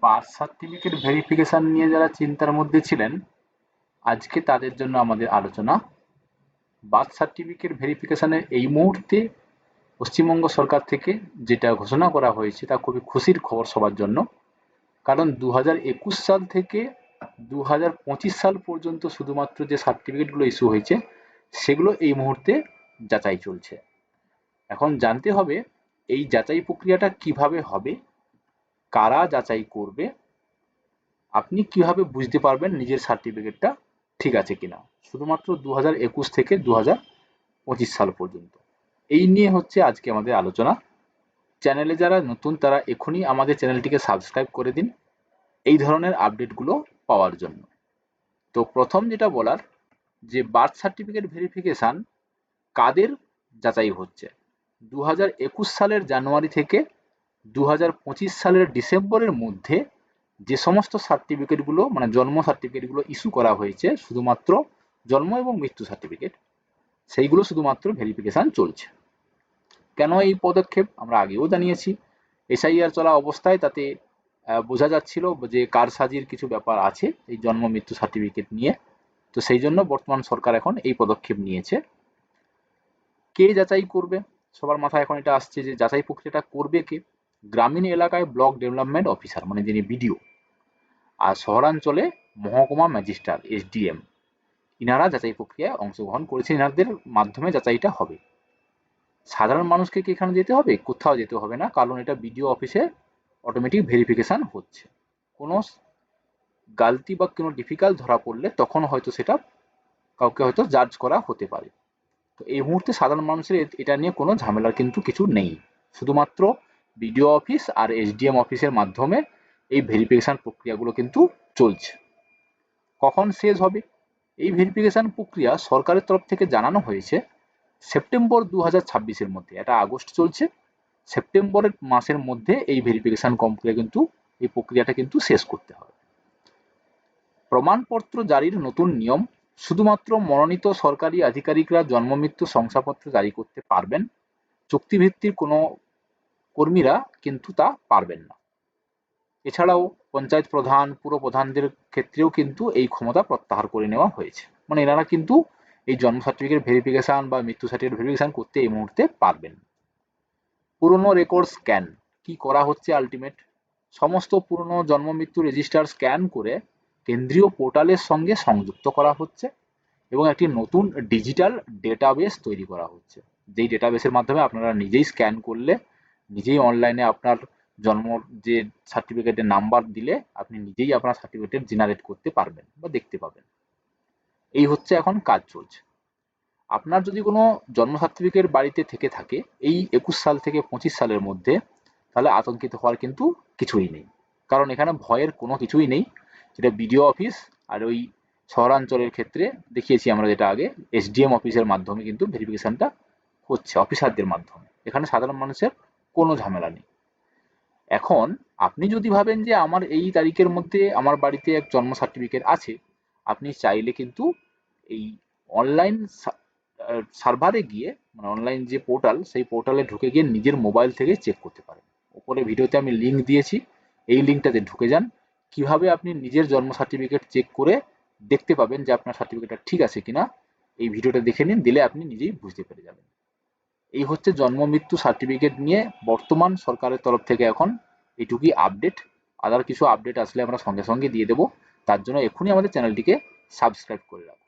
Birth certificate verification নিয়ে যারা চিন্তার মধ্যে ছিলেন, আজকে তাদের জন্য আমাদের আলোচনা। বার্থ সার্টিফিকেট ভেরিফিকেশনের এই মুহূর্তে পশ্চিমবঙ্গ সরকার থেকে যেটা ঘোষণা করা হয়েছে তা খুবই খুশির খবর সবার জন্য। কারণ 2021 সাল থেকে 2025 সাল পর্যন্ত শুধুমাত্র যে সার্টিফিকেটগুলো ইস্যু হয়েছে সেগুলো এই মুহূর্তে যাচাই চলছে। এখন জানতে হবে এই যাচাই প্রক্রিয়াটা কিভাবে হবে, কারা যাচাই করবে, আপনি কিভাবে বুঝতে পারবেন নিজের সার্টিফিকেটটা ঠিক আছে কিনা, শুধুমাত্র 2021 থেকে 2025 সাল পর্যন্ত। এই নিয়ে হচ্ছে আজকে আমাদের আলোচনা। চ্যানেলে যারা নতুন তারা এখনই আমাদের চ্যানেলটিকে সাবস্ক্রাইব করে দিন এই ধরনের আপডেটগুলো পাওয়ার জন্য। তো প্রথম যেটা বলার, যে বার্থ সার্টিফিকেট ভেরিফিকেশন কাদের যাচাই হচ্ছে। 2021 সালের জানুয়ারি থেকে 2025 সালের ডিসেম্বরের মধ্যে যে সমস্ত সার্টিফিকেটগুলো মানে জন্ম সার্টিফিকেটগুলো ইস্যু করা হয়েছে, শুধুমাত্র জন্ম এবং মৃত্যু সার্টিফিকেট, সেইগুলো শুধুমাত্র ভেরিফিকেশন চলছে। কেন এই পদক্ষেপ আমরা আগেও জানিয়েছি। এসআইআর চলা অবস্থায় তাতে বোঝা যাচ্ছিল যে কারসাজির কিছু ব্যাপার আছে এই জন্ম মৃত্যু সার্টিফিকেট নিয়ে। তো সেই জন্য বর্তমান সরকার এখন এই পদক্ষেপ নিয়েছে। কে যাচাই করবে? সবার মাথায় এখন এটা আসছে যে যাচাই প্রক্রিয়াটা করবে কে? গ্রামীণ এলাকায় ব্লক ডেভেলপমেন্ট অফিসার মানে যিনি বিডিও, আর শহরাঞ্চলে মহকুমা ম্যাজিস্ট্রেট এসডিএম, ইনারা যাচাই প্রক্রিয়ায় অংশগ্রহণ করেছেন। ইনাদের মাধ্যমে যাচাইটা হবে। সাধারণ মানুষকে কি এখানে যেতে হবে? কোথাও যেতে হবে না, কারণ এটা বিডিও অফিসে অটোমেটিক ভেরিফিকেশন হচ্ছে। কোনো গালতি বা কোনো ডিফিকাল্ট ধরা পড়লে তখন হয়তো সেটা কাউকে হয়তো জাজ করা হতে পারে। তো এই মুহূর্তে সাধারণ মানুষের এটা নিয়ে কোনো ঝামেলার কিন্তু কিছু নেই। শুধুমাত্র বিডিও অফিস আর এসডিএম অফিসের মাধ্যমে এই ভেরিফিকেশন প্রক্রিয়াগুলো কিন্তু চলছে। কখন শেষ হবে? এই ভেরিফিকেশন প্রক্রিয়া সরকারের তরফ থেকে জানানো হয়েছে সেপ্টেম্বর 2026-এর মধ্যে। এটা আগস্ট চলছে, সেপ্টেম্বরের মাসের মধ্যে এই ভেরিফিকেশন এই প্রক্রিয়াটা কিন্তু শেষ করতে হবে। প্রমাণপত্র জারির নতুন নিয়ম। শুধুমাত্র মনোনীত সরকারি আধিকারিকরা জন্ম মৃত্যু শংসাপত্র জারি করতে পারবেন, চুক্তিভিত্তিক কোনো কর্মীরা কিন্তু তা পারবেন না। এছাড়াও পঞ্চায়েত প্রধান, পুর প্রধানদের ক্ষেত্রেও কিন্তু এই ক্ষমতা প্রত্যাহার করে নেওয়া হয়েছে। মানে এনারা কিন্তু এই জন্ম সার্টিফিকেট ভেরিফিকেশন বা মৃত্যু সার্টিফিকেট ভেরিফিকেশন করতে এই মুহূর্তে পারবেন। পুরনো রেকর্ড স্ক্যান কি করা হচ্ছে? আলটিমেট সমস্ত পুরনো জন্ম মৃত্যু রেজিস্টার স্ক্যান করে কেন্দ্রীয় পোর্টালের সঙ্গে সংযুক্ত করা হচ্ছে এবং একটি নতুন ডিজিটাল ডেটাবেস তৈরি করা হচ্ছে, যেই ডেটাবেসের মাধ্যমে আপনারা নিজেই স্ক্যান করলে, নিজেই অনলাইনে আপনার জন্ম যে সার্টিফিকেটের নাম্বার দিলে আপনি নিজেই আপনার সার্টিফিকেট জেনারেট করতে পারবেন বা দেখতে পাবেন। এই হচ্ছে এখন কাজ চলছে। আপনার যদি কোনো জন্ম সার্টিফিকেট বাড়িতে থেকে থাকে এই 21 সাল থেকে 25 সালের মধ্যে, তাহলে আতঙ্কিত হওয়ার কিন্তু কিছুই নেই, কারণ এখানে ভয়ের কোনো কিছুই নেই। যেটা বিডিও অফিস আর ওই শহরাঞ্চলের ক্ষেত্রে দেখিয়েছি আমরা, যেটা আগে এসডিএম অফিসের মাধ্যমে কিন্তু ভেরিফিকেশনটা হচ্ছে, অফিসারদের মাধ্যমে। এখানে সাধারণ মানুষের কোনো ঝামেলা নেই। এখন আপনি যদি ভাবেন যে আমার এই তারিখের মধ্যে আমার বাড়িতে এক জন্ম সার্টিফিকেট আছে, আপনি চাইলে কিন্তু এই অনলাইন সার্ভারে গিয়ে, মানে অনলাইন যে পোর্টাল, সেই পোর্টালে ঢুকে গিয়ে নিজের মোবাইল থেকে চেক করতে পারেন। উপরে ভিডিওতে আমি লিঙ্ক দিয়েছি, এই লিঙ্কটাতে ঢুকে যান। কিভাবে আপনি নিজের জন্ম সার্টিফিকেট চেক করে দেখতে পাবেন যে আপনার সার্টিফিকেটটা ঠিক আছে কিনা, এই ভিডিওটা দেখে নিন, দিলে আপনি নিজেই বুঝতে পেরে যাবেন। এই হচ্ছে জন্ম মৃত্যু সার্টিফিকেট নিয়ে বর্তমান সরকারের তরফ থেকে এখন এইটুকুই আপডেট। আদার কিছু আপডেট আসলে আমরা সঙ্গে সঙ্গে দিয়ে দেবো। তার জন্য এক্ষুনি আমাদের চ্যানেলটিকে সাবস্ক্রাইব করে রাখুন।